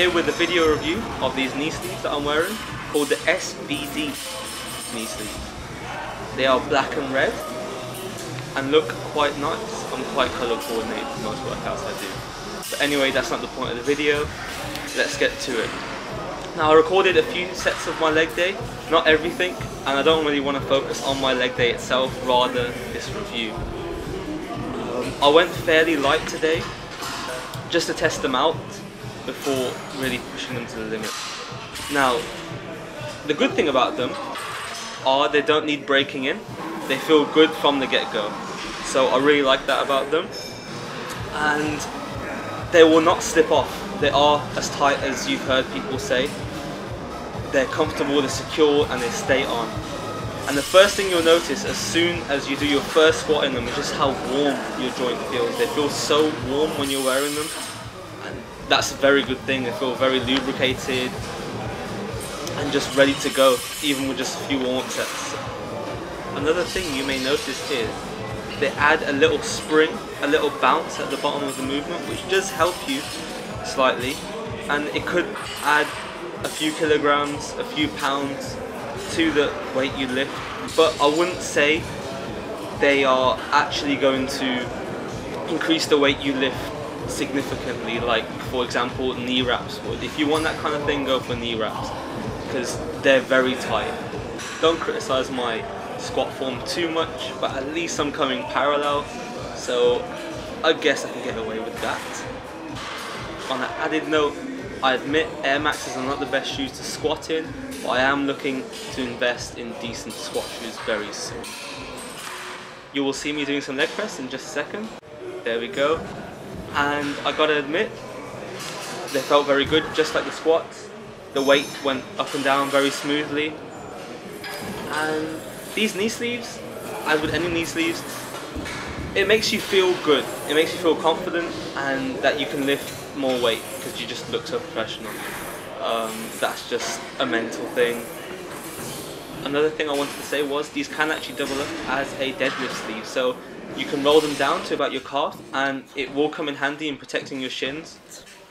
here with a video review of these knee sleeves that I'm wearing, called the SBD knee sleeves. They are black and red and look quite nice. I'm quite colour coordinated for most workouts I do. But anyway, that's not the point of the video. Let's get to it. Now, I recorded a few sets of my leg day, not everything, and I don't really want to focus on my leg day itself, rather this review. I went fairly light today, just to test them out before really pushing them to the limit. Now, the good thing about them are they don't need breaking in. They feel good from the get-go. So I really like that about them. And they will not slip off. They are as tight as you've heard people say. They're comfortable, they're secure, and they stay on. And the first thing you'll notice as soon as you do your first squat in them is just how warm your joint feels. They feel so warm when you're wearing them. And that's a very good thing. They feel very lubricated and just ready to go, even with just a few warm-up sets. Another thing you may notice is they add a little spring, a little bounce at the bottom of the movement, which does help you slightly, and it could add a few kilograms, a few pounds to the weight you lift, but I wouldn't say they are actually going to increase the weight you lift significantly, like for example knee wraps would. If you want that kind of thing, go for knee wraps, because they're very tight. Don't criticize my squat form too much, but at least I'm coming parallel, so I guess I can get away with that. On an added note, I admit Air Maxes are not the best shoes to squat in, but I am looking to invest in decent squat shoes very soon. You will see me doing some leg press in just a second. There we go. And I gotta admit, they felt very good, just like the squats. The weight went up and down very smoothly. And these knee sleeves, as with any knee sleeves, it makes you feel good. It makes you feel confident and that you can lift more weight because you just look so professional. That's just a mental thing. Another thing I wanted to say was these can actually double up as a deadlift sleeve, so you can roll them down to about your calf and it will come in handy in protecting your shins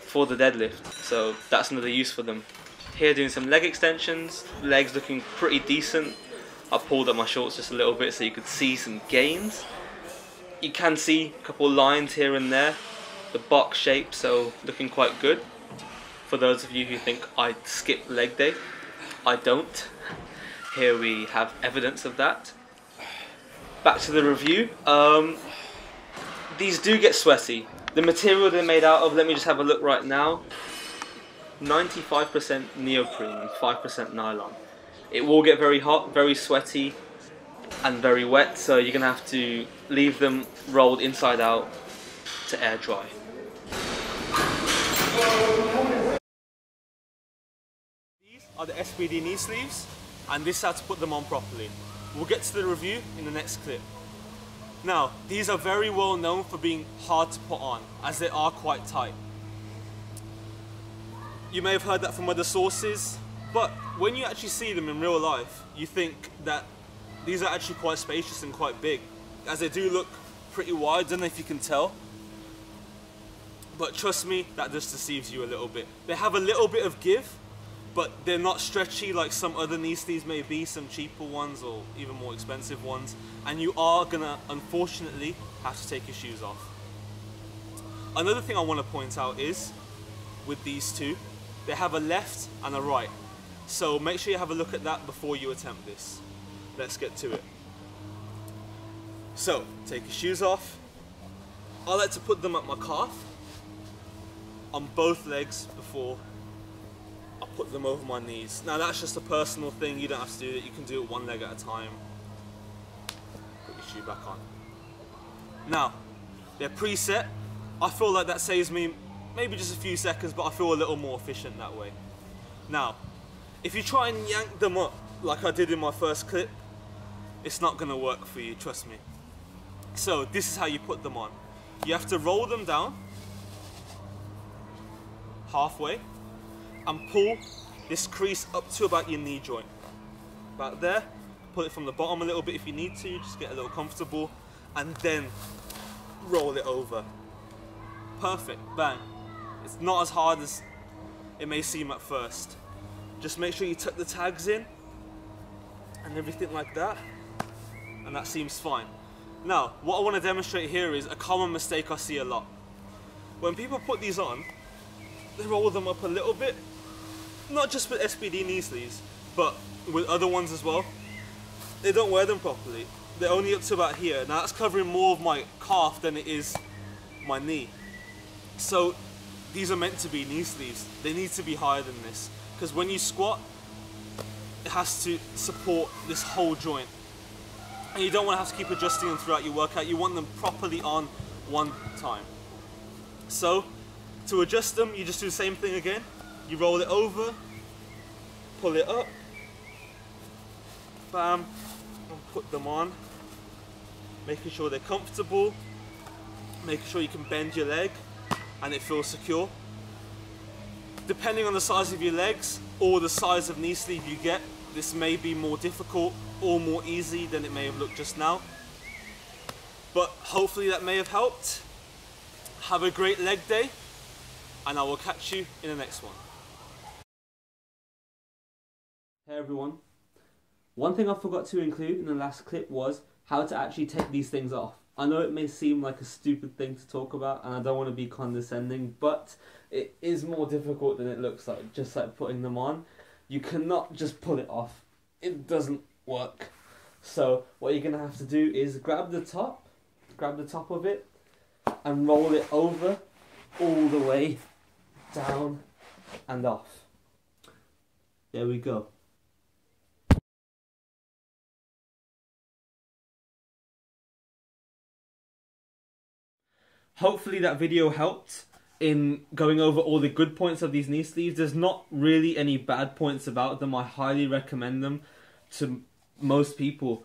for the deadlift, so that's another use for them. Here doing some leg extensions, legs looking pretty decent. I pulled up my shorts just a little bit so you could see some gains. You can see a couple lines here and there, the box shape, so looking quite good. For those of you who think I skip leg day, I don't. Here we have evidence of that. Back to the review. These do get sweaty. The material they're made out of, let me just have a look right now. 95% neoprene and 5% nylon. It will get very hot, very sweaty and very wet, so you're going to have to leave them rolled inside out to air dry. These are the SBD knee sleeves, and this is how to put them on properly. We'll get to the review in the next clip. Now, these are very well known for being hard to put on, as they are quite tight. You may have heard that from other sources, but when you actually see them in real life, you think that these are actually quite spacious and quite big, as they do look pretty wide. I don't know if you can tell, but trust me, that just deceives you a little bit. They have a little bit of give, but they're not stretchy like some other knee sleeves may be, some cheaper ones or even more expensive ones, and you are gonna unfortunately have to take your shoes off. Another thing I want to point out is with these two, they have a left and a right, so make sure you have a look at that before you attempt this. Let's get to it. So take your shoes off. I like to put them at my calf on both legs before I put them over my knees. Now that's just a personal thing, you don't have to do it, you can do it one leg at a time. Put your shoe back on. Now, they're preset. I feel like that saves me maybe just a few seconds, but I feel a little more efficient that way. Now, if you try and yank them up like I did in my first clip, it's not gonna work for you, trust me. So this is how you put them on. You have to roll them down halfway and pull this crease up to about your knee joint. About there. Pull it from the bottom a little bit if you need to, just get a little comfortable, and then roll it over. Perfect, bang. It's not as hard as it may seem at first. Just make sure you tuck the tags in and everything like that, and that seems fine. Now, what I want to demonstrate here is a common mistake I see a lot. When people put these on, they roll them up a little bit, not just with SBD knee sleeves, but with other ones as well. They don't wear them properly. They're only up to about here. Now that's covering more of my calf than it is my knee. So these are meant to be knee sleeves. They need to be higher than this, because when you squat, it has to support this whole joint. And you don't want to have to keep adjusting them throughout your workout. You want them properly on one time. So to adjust them, you just do the same thing again. You roll it over, pull it up, bam, and put them on. Making sure they're comfortable, making sure you can bend your leg and it feels secure. Depending on the size of your legs or the size of knee sleeve you get, this may be more difficult or more easy than it may have looked just now. But hopefully that may have helped. Have a great leg day, and I will catch you in the next one. Hey everyone. One thing I forgot to include in the last clip was how to actually take these things off. I know it may seem like a stupid thing to talk about, and I don't want to be condescending, but it is more difficult than it looks like, just like putting them on. You cannot just pull it off. It doesn't work. So what you're going to have to do is grab the top of it, and roll it over all the way down and off. There we go. Hopefully that video helped in going over all the good points of these knee sleeves. There's not really any bad points about them. I highly recommend them to most people.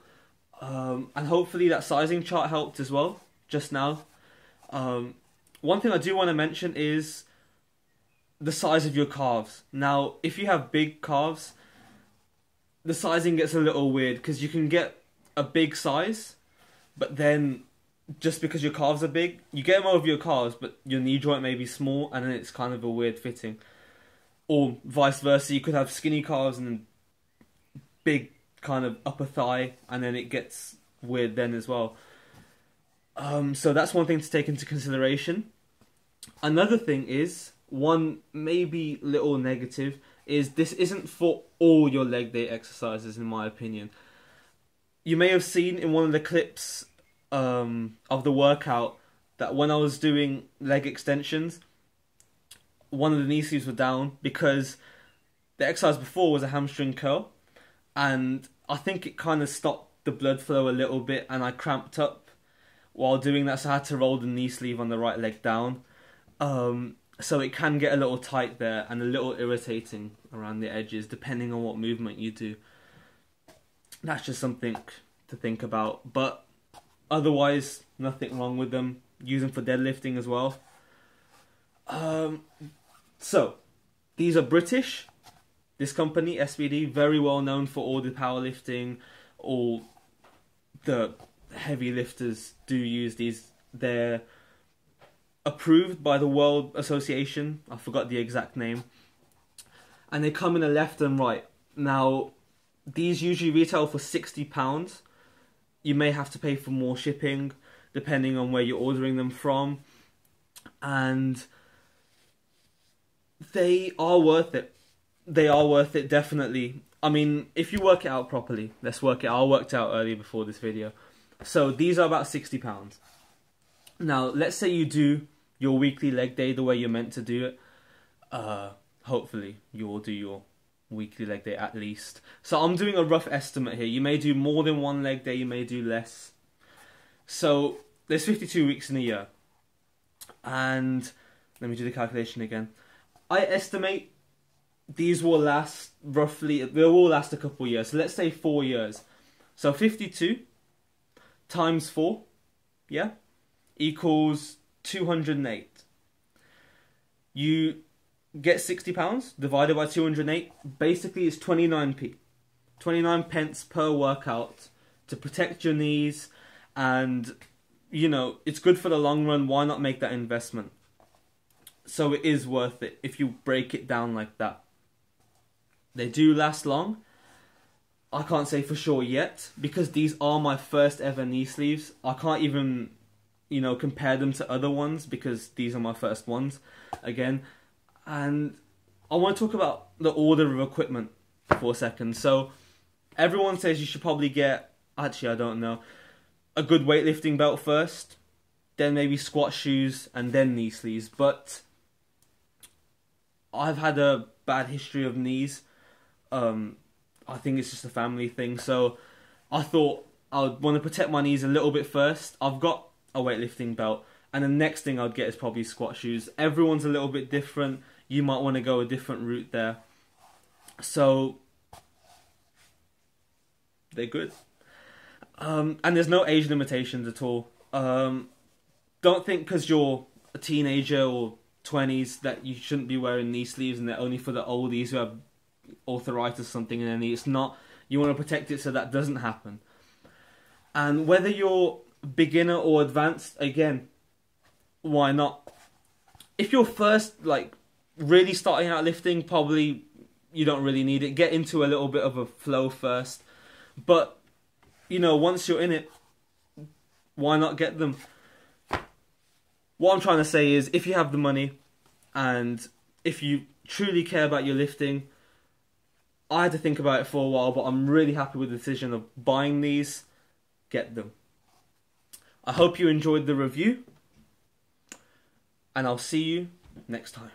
And hopefully that sizing chart helped as well, just now. One thing I do want to mention is the size of your calves. Now, if you have big calves, the sizing gets a little weird, because you can get a big size, but then just because your calves are big, you get them over your calves, but your knee joint may be small, and then it's kind of a weird fitting. Or vice versa, you could have skinny calves and big kind of upper thigh, and then it gets weird then as well. So that's one thing to take into consideration. Another thing is, one maybe little negative, is this isn't for all your leg day exercises, in my opinion. You may have seen in one of the clips of the workout that when I was doing leg extensions, one of the knee sleeves were down because the exercise before was a hamstring curl, and I think it kind of stopped the blood flow a little bit, and I cramped up while doing that, so I had to roll the knee sleeve on the right leg down. So it can get a little tight there and a little irritating around the edges depending on what movement you do. That's just something to think about, but otherwise nothing wrong with them. Use them for deadlifting as well. So these are British. This company, SBD, very well known for all the powerlifting. All the heavy lifters do use these. They're approved by the World Association. I forgot the exact name. And they come in a left and right. Now, these usually retail for £60. You may have to pay for more shipping, depending on where you're ordering them from. And they are worth it. They are worth it, definitely. I mean, if you work it out properly, let's work it out. I worked out earlier before this video. So these are about £60. Now, let's say you do your weekly leg day the way you're meant to do it. Hopefully, you will do your weekly leg day at least. So I'm doing a rough estimate here. You may do more than one leg day, you may do less. So there's 52 weeks in a year. And let me do the calculation again. I estimate these will last roughly, they will last a couple of years. So let's say 4 years. So 52 times 4, yeah, equals 208. You get £60 divided by 208, basically it's 29p. 29 pence per workout to protect your knees, and you know, it's good for the long run. Why not make that investment? So it is worth it if you break it down like that. They do last long. I can't say for sure yet, because these are my first ever knee sleeves. I can't even, you know, compare them to other ones because these are my first ones again. And I want to talk about the order of equipment for a second. So everyone says you should probably get, actually I don't know, a good weightlifting belt first, then maybe squat shoes, and then knee sleeves. But I've had a bad history of knees. I think it's just a family thing. So I thought I would want to protect my knees a little bit first. I've got a weightlifting belt, and the next thing I'd get is probably squat shoes. Everyone's a little bit different. You might want to go a different route there. So they're good. And there's no age limitations at all. Don't think because you're a teenager or 20s that you shouldn't be wearing knee sleeves and they're only for the oldies who have arthritis or something in their knee. It's not. You want to protect it so that doesn't happen. And whether you're beginner or advanced, again, why not? If you're first, like, really starting out lifting, probably you don't really need it. Get into a little bit of a flow first. But, you know, once you're in it, why not get them? What I'm trying to say is, if you have the money and if you truly care about your lifting, I had to think about it for a while, but I'm really happy with the decision of buying these. Get them. I hope you enjoyed the review, and I'll see you next time.